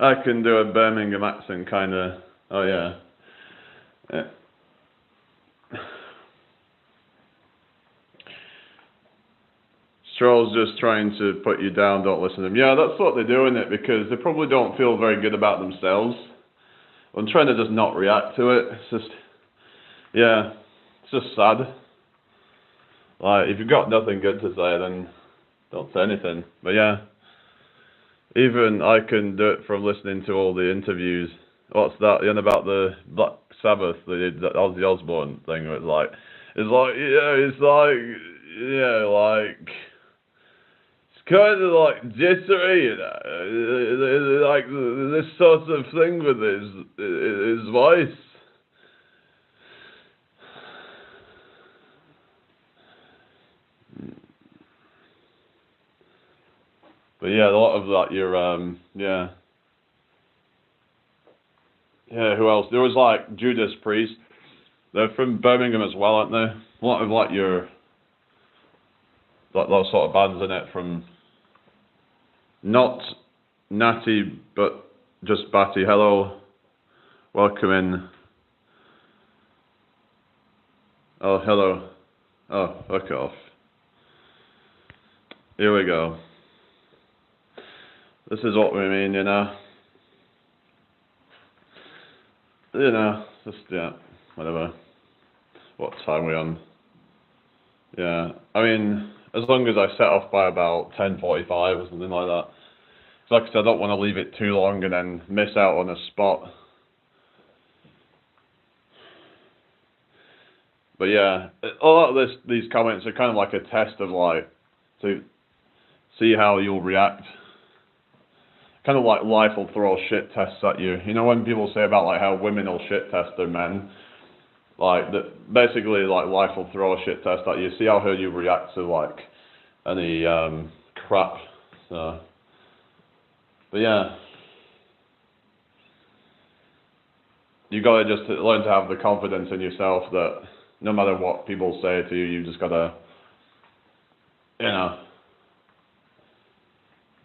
Speaker 2: I can do a Birmingham accent, kind of. Oh yeah. Yeah. Stroll's just trying to put you down. Don't listen to them. Yeah, that's what they're doing it because they probably don't feel very good about themselves. I'm trying to just not react to it. It's just, yeah, it's just sad. Like if you've got nothing good to say, then don't say anything. But yeah. Even I can do it from listening to all the interviews. What's that? You know about the Black Sabbath, the Ozzy Osbourne thing? It's like, yeah, like it's kind of like jittery, you know, like this sort of thing with his voice. But yeah, a lot of that, yeah. Yeah, who else? There was like Judas Priest. They're from Birmingham as well, aren't they? A lot of like those sort of bands in it from not Natty, but just Batty. Hello, welcome in. Oh, hello. Oh, fuck off. Here we go. This is what we mean, you know. You know, just yeah, whatever. What time are we on? Yeah, I mean, as long as I set off by about 10:45 or something like that. Like I said, I don't want to leave it too long and then miss out on a spot. But yeah, a lot of these comments are kind of like a test of like to see how you'll react. Kind of like life will throw shit tests at you. You know when people say about like how women will shit test their men, like that basically like life will throw a shit test at you. See how you react to like any crap. So, but yeah, you gotta just learn to have the confidence in yourself that no matter what people say to you, you just gotta, you know,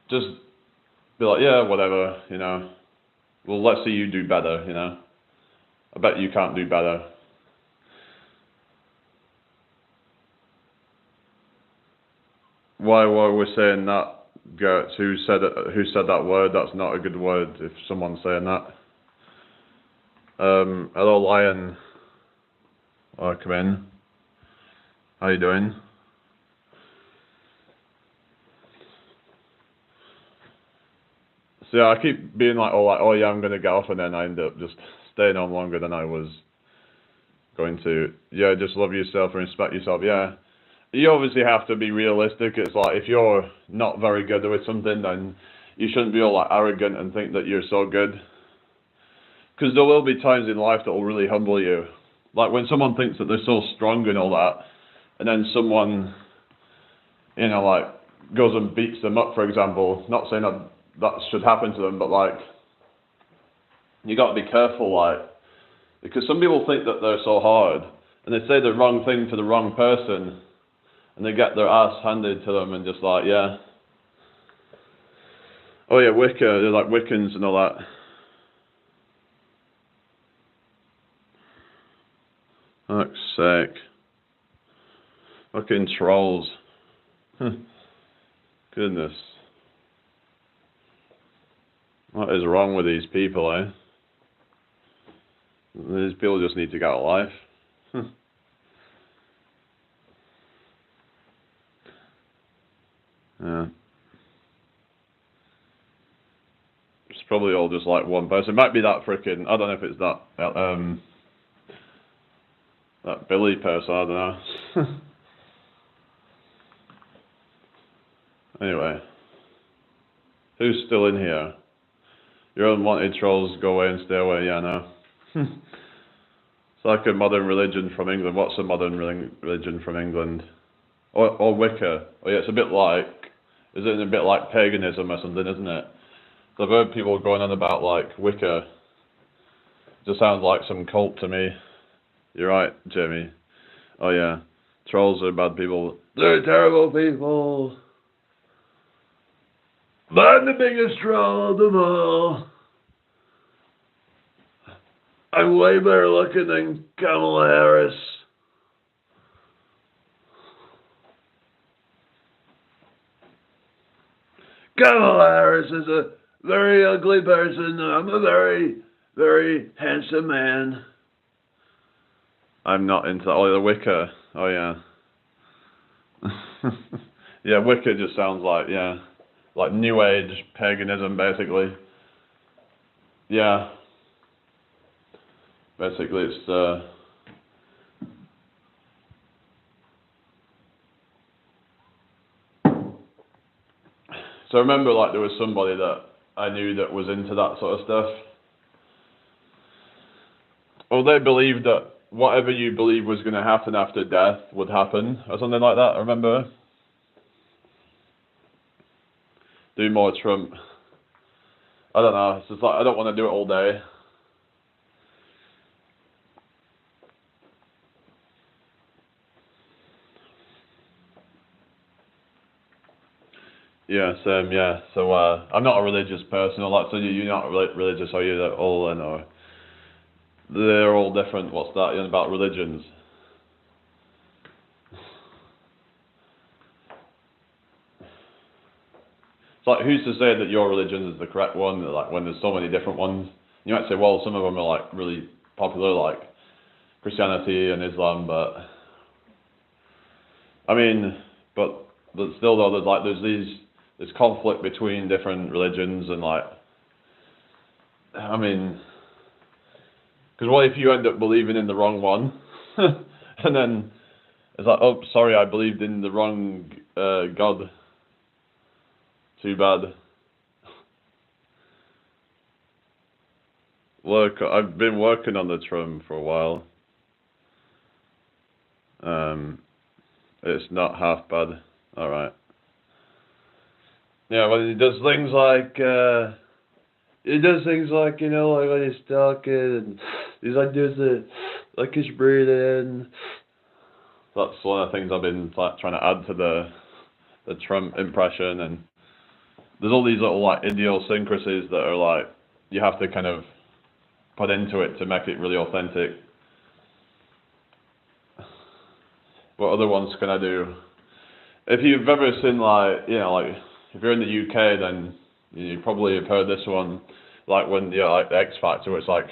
Speaker 2: just be like, yeah, whatever, you know. Well, let's see you do better, you know. I bet you can't do better. Why were we saying that, Gertz? Who said that word? That's not a good word if someone's saying that. Hello, Lion. Welcome in. How you doing? So yeah, I keep being like, oh yeah, I'm gonna get off, and then I end up just staying on longer than I was going to. Yeah, just love yourself and respect yourself. Yeah, you obviously have to be realistic. It's like if you're not very good with something, then you shouldn't be all like arrogant and think that you're so good. Because there will be times in life that will really humble you. Like when someone thinks that they're so strong and all that, and then someone, like goes and beats them up, for example. Not saying that should happen to them, but like you got to be careful, like, because some people think that they're so hard, and they say the wrong thing to the wrong person, and they get their ass handed to them, and just like, yeah, oh yeah, Wicca, they're like Wiccans and all that. Fuck's sake. Fucking trolls. Goodness. What is wrong with these people, eh? These people just need to get a life. Yeah. It's probably all just like one person. It might be that freaking, I don't know if it's that Billy person, I don't know. Anyway. Who's still in here? Your unwanted trolls, go away and stay away. Yeah, no. It's like a modern religion from England. What's a modern religion from England? Or Wicca. Oh yeah, it's a bit like, is it a bit like paganism or something, isn't it? So I've heard people going on about like Wicca. Just sounds like some cult to me. You're right, Jamie. Oh yeah, trolls are bad people. They're terrible people. But I'm the biggest troll of them all. I'm way better looking than Kamala Harris. Kamala Harris is a very ugly person. I'm a very, very handsome man. I'm not into that. Oh, the Wicca. Oh, yeah. Yeah, Wicca just sounds like, yeah, like New Age paganism, basically. Yeah. Basically, it's, So I remember, like, there was somebody that I knew that was into that sort of stuff. Well, they believed that whatever you believe was going to happen after death would happen, or something like that, I remember. Do more Trump. I don't know, it's just like, I don't want to do it all day. Yeah, same, yeah. So, I'm not a religious person, or like, so you're not religious, are you, at all, then, or? They're all different, what's that, about religions? It's like, who's to say that your religion is the correct one, like, when there's so many different ones? You might say, well, some of them are, like, really popular, like Christianity and Islam, but, I mean, but still, though, there's conflict between different religions, and, like, I mean, because what if you end up believing in the wrong one, and then it's like, oh, sorry, I believed in the wrong God. Too bad. Look, I've been working on the Trump for a while. It's not half bad. Alright. Yeah, well, he does things like, like when he's talking, and he's like, like his breathing. That's one of the things I've been like trying to add to the Trump impression, and there's all these little like idiosyncrasies that are like, you have to kind of put into it to make it really authentic. What other ones can I do? If you've ever seen like, like if you're in the UK, then you probably have heard this one, like when like the X Factor, where it's like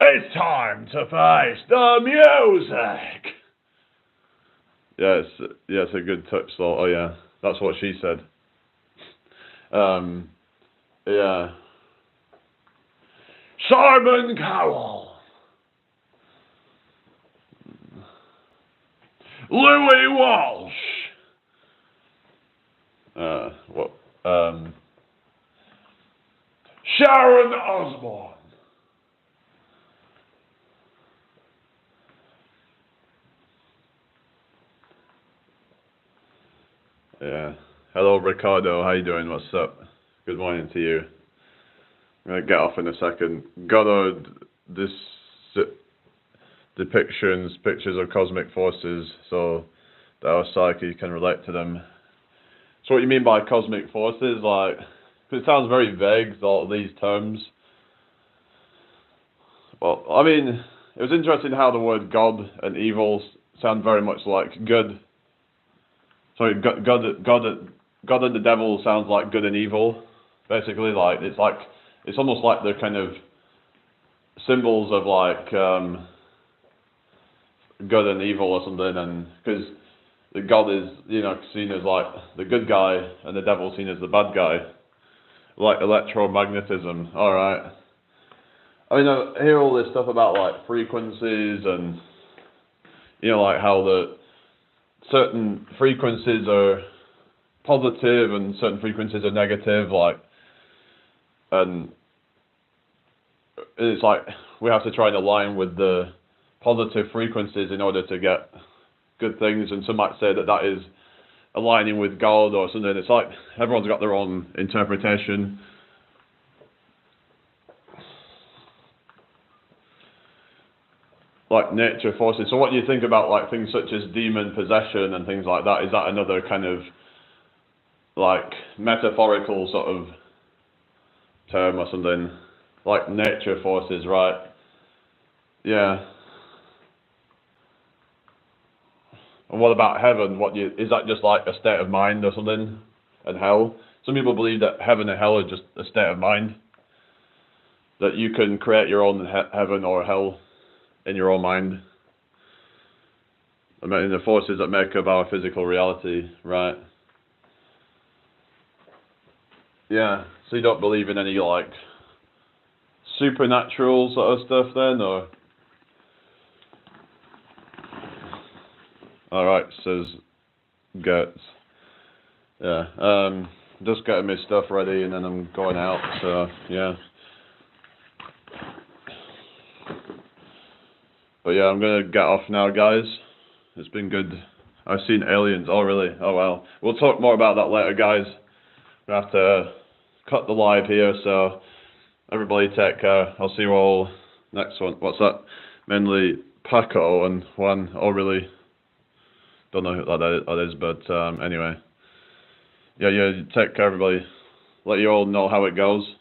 Speaker 2: It's time to face the music. Yes, yeah, it's a good touch though. Oh yeah, that's what she said. Yeah. Simon Cowell. Louis Walsh. What? Sharon Osbourne. Yeah. Hello, Ricardo. How you doing? What's up? Good morning to you. I'm gonna get off in a second. Goddard, this depictions, pictures of cosmic forces, so that our psyche can relate to them. So what you mean by cosmic forces? Like, 'cause it sounds very vague, all these terms. Well, I mean, it was interesting how the word God and evil sound very much like good. Sorry, God and the devil sounds like good and evil. Basically, it's almost like they're kind of symbols of like good and evil or something, and because the God is, seen as like the good guy and the devil seen as the bad guy, like electromagnetism. All right. I mean, I hear all this stuff about like frequencies and like how the certain frequencies are positive and certain frequencies are negative, like, and it's like we have to try and align with the positive frequencies in order to get good things, and some might say that is aligning with God or something. It's like everyone's got their own interpretation. Like nature forces. So what do you think about like things such as demon possession and things like that? Is that another kind of like metaphorical sort of term or something? Like nature forces, right? Yeah. And what about heaven? Is that just like a state of mind or something? And hell? Some people believe that heaven and hell are just a state of mind. That you can create your own heaven or hell in your own mind. I mean, the forces that make up our physical reality, right? Yeah. So you don't believe in any like supernatural sort of stuff then, or? All right, says Gertz. Yeah. Just getting my stuff ready and then I'm going out. So yeah. But yeah, I'm gonna get off now, guys. It's been good. I've seen aliens. Oh really? Oh well. We'll talk more about that later, guys. We have to cut the live here. So everybody take care. I'll see you all next one. What's that? Mainly Paco and Juan. Oh really? Don't know who that is, but anyway. Yeah, take care, everybody. Let you all know how it goes.